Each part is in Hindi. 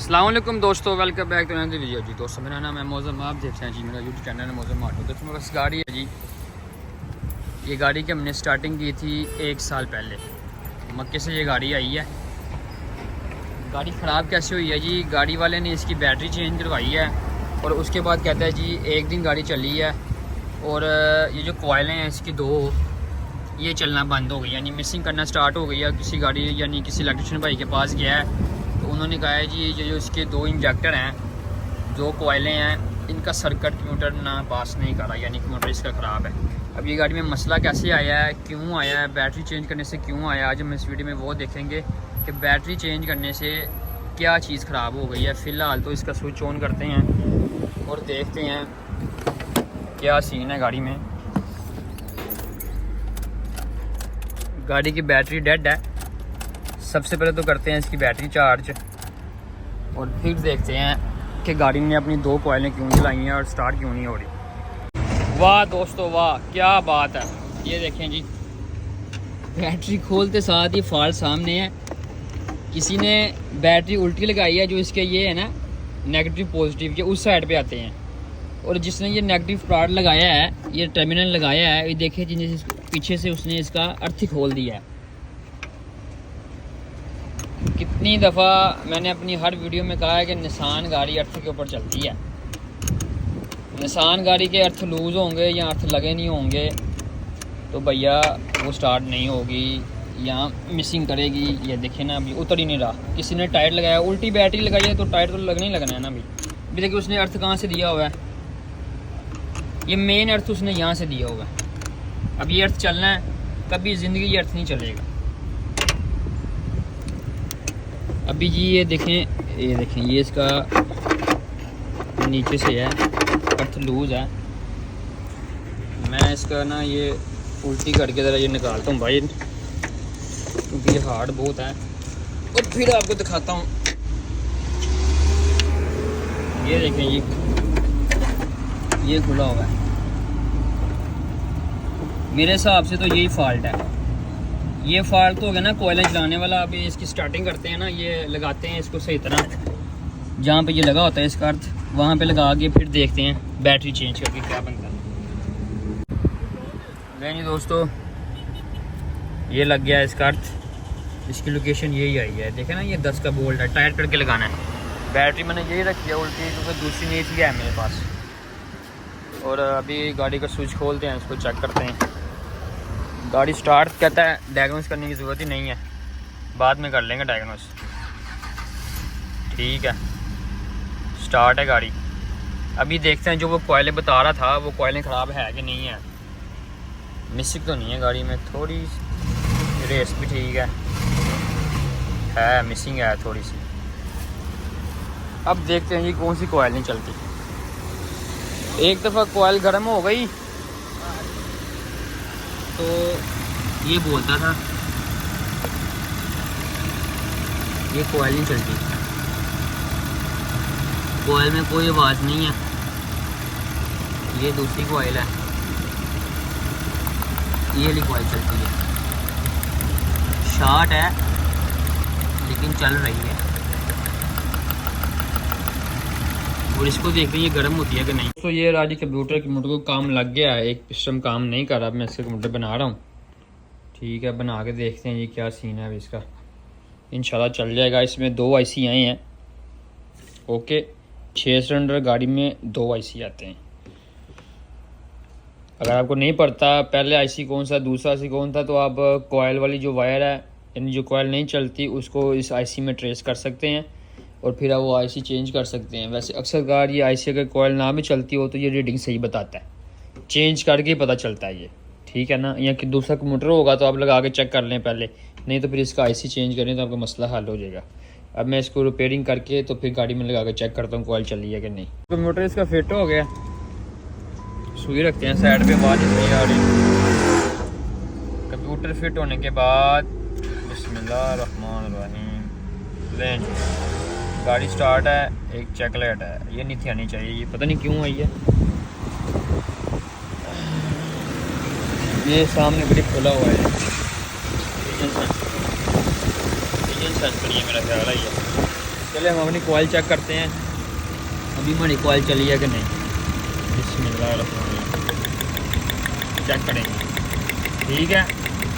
अस्सलाम वालेकुम दोस्तों, welcome back to another video. जी दोस्तों, मेरा नाम है मौज़म, आप देखते हैं जी मेरा यूट्यूब चैनल है मौज़म ऑटो। दोस्तों मेरे पास गाड़ी है जी, ये गाड़ी की हमने स्टार्टिंग की थी 1 साल पहले। मक्के से ये गाड़ी आई है। गाड़ी ख़राब कैसे हुई है जी, गाड़ी वाले ने इसकी बैटरी चेंज करवाई है और उसके बाद कहता है जी 1 दिन गाड़ी चली है और ये जो कोयलें हैं इसकी 2 ये चलना बंद हो गई, यानी मिसिंग करना स्टार्ट हो गई है। किसी गाड़ी यानी किसी इलेक्ट्रिशियन भाई के पास गया है तो उन्होंने कहा है जी ये जो इसके 2 इंजेक्टर हैं, 2 कोयलें हैं, इनका सर्किट कम्यूटर ना पास नहीं कर रहा, यानी कम्यूटर इसका ख़राब है। अब ये गाड़ी में मसला कैसे आया है, क्यों आया है, बैटरी चेंज करने से क्यों आया, आज हम इस वीडियो में वो देखेंगे कि बैटरी चेंज करने से क्या चीज़ ख़राब हो गई है। फ़िलहाल तो इसका स्विच ऑन करते हैं और देखते हैं क्या सीन है गाड़ी में। गाड़ी की बैटरी डेड है। सबसे पहले तो करते हैं इसकी बैटरी चार्ज और फिर देखते हैं कि गाड़ी ने अपनी 2 कोयलें क्यों जलाई हैं और स्टार्ट क्यों नहीं हो रही। वाह दोस्तों वाह, क्या बात है। ये देखें जी, बैटरी खोलते साथ ही फॉल्ट सामने है। किसी ने बैटरी उल्टी लगाई है, जो इसके ये है ना नेगेटिव पॉजिटिव के उस साइड पे आते हैं, और जिसने ये नेगेटिव पार्ट लगाया है, ये टर्मिनल लगाया है, ये देखिए जिन्हें पीछे से उसने इसका अर्थ ही खोल दिया है। कितनी दफ़ा मैंने अपनी हर वीडियो में कहा है कि निसान गाड़ी अर्थ के ऊपर चलती है। निसान गाड़ी के अर्थ लूज़ होंगे या अर्थ लगे नहीं होंगे तो भैया वो स्टार्ट नहीं होगी या मिसिंग करेगी। ये देखे ना, अभी उतर ही नहीं रहा। किसी ने टायर लगाया, उल्टी बैटरी लगाई है तो टायर तो लगना ही लगना है ना। अभी देखिए उसने अर्थ कहाँ से दिया हुआ है, ये मेन अर्थ उसने यहाँ से दिया हुआ है। अब ये अर्थ चलना है, कभी ज़िंदगी ये अर्थ नहीं चलेगा। अभी जी ये देखें ये इसका नीचे से है, अर्थ लूज़ है। मैं इसका ना ये उल्टी करके ज़रा ये निकालता हूँ भाई, क्योंकि ये हार्ड बहुत है, और फिर आपको दिखाता हूँ। ये देखें ये खुला हुआ है। मेरे हिसाब से तो यही फॉल्ट है। ये फॉल्ट तो हो गया ना कोयला चलाने वाला। अभी इसकी स्टार्टिंग करते हैं ना, ये लगाते हैं इसको सही तरह, जहाँ पे ये लगा होता है इसका अर्थ वहाँ पे लगा के फिर देखते हैं बैटरी चेंज करके क्या बनता है। नहीं दोस्तों, ये लग गया इसका अर्थ, इसकी लोकेशन यही आई है। देखें ना, ये 10 का बोल्ट है, टाइट करके लगाना है। बैटरी मैंने यही रखी है उल्टी, क्योंकि दूसरी नहीं थी है मेरे पास। और अभी गाड़ी का स्विच खोलते हैं, इसको चेक करते हैं। गाड़ी स्टार्ट कहता है, डायग्नोस करने की ज़रूरत ही नहीं है, बाद में कर लेंगे डायग्नोस। ठीक है, स्टार्ट है गाड़ी। अभी देखते हैं जो वो कोयलें बता रहा था, वो कोयलें ख़राब है कि नहीं है। मिसिंग तो नहीं है गाड़ी में, थोड़ी रेस भी ठीक है, मिसिंग है थोड़ी सी। अब देखते हैं जी कौन सी कोयल नहीं चलती। एक दफ़ा कोयल गर्म हो गई तो ये बोलता था ये कोयल नहीं चलती, कोयल में कोई आवाज़ नहीं है। ये दूसरी कोयल है, ये वाली कोयल चलती है, शॉर्ट है लेकिन चल रही है। और इसको देखते हैं ये गर्म होती है कि नहीं। तो ये राजी कंप्यूटर को काम लग गया है, एक सिस्टम काम नहीं कर रहा। मैं इसका कंप्यूटर बना रहा हूँ। ठीक है, बना के देखते हैं ये क्या सीन है। अभी इसका इंशाल्लाह चल जाएगा। इसमें 2 IC आए हैं। ओके, 6 सिलेंडर गाड़ी में 2 IC आते हैं। अगर आपको नहीं पता पहले IC कौन सा दूसरा IC कौन था, तो आप कोयल वाली जो वायर है, यानी जो कोयल नहीं चलती, उसको इस IC में ट्रेस कर सकते हैं और फिर आप वो IC चेंज कर सकते हैं। वैसे अक्सर कार ये IC अगर कोयल ना भी चलती हो तो ये रीडिंग सही बताता है, चेंज करके ही पता चलता है ये। ठीक है ना, या कि दूसरा कंप्यूटर होगा तो आप लगा के चेक कर लें पहले, नहीं तो फिर इसका IC चेंज करें तो आपका मसला हल हो जाएगा। अब मैं इसको रिपेयरिंग करके तो फिर गाड़ी में लगा के चेक करता हूँ कोयल चली है कि नहीं। कंप्यूटर इसका फिट हो गया, सुई रखते हैं साइड पे, बात नहीं आ रही। कंप्यूटर फिट होने के बाद बिस्मिल्लाहिर्रहमानिर्रहीम, गाड़ी स्टार्ट है। एक चेक लाइट है, ये नहीं थी आनी चाहिए, ये पता नहीं क्यों आई है। ये सामने ग्रिप खुला हुआ है, इंजन सेंसर ये मेरा ख्याल है। ये चले हम अपनी कॉइल चेक करते हैं, अभी हमारी कॉइल चली है कि नहीं। चेक करेंगे, ठीक है।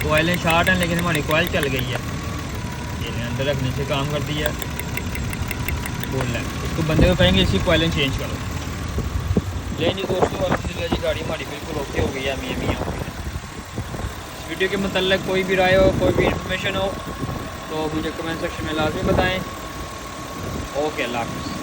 कॉइलें शार्ट हैं लेकिन हमारी कॉइल चल गई है। ये अंदर रखने से काम कर दिया, बोल रहा है इसको बंदे को कहेंगे इसकी कॉइलें चेंज करो। लेकिन दोस्तों अलहमदिल्ला जी गाड़ी हमारी बिल्कुल ओके हो गई है, मियाँ हो गई है। इस वीडियो के मतलब कोई भी राय हो, कोई भी इंफॉर्मेशन हो तो मुझे कमेंट सेक्शन में लाजमी बताएं। ओके, अल्लाह हाफ़िज़।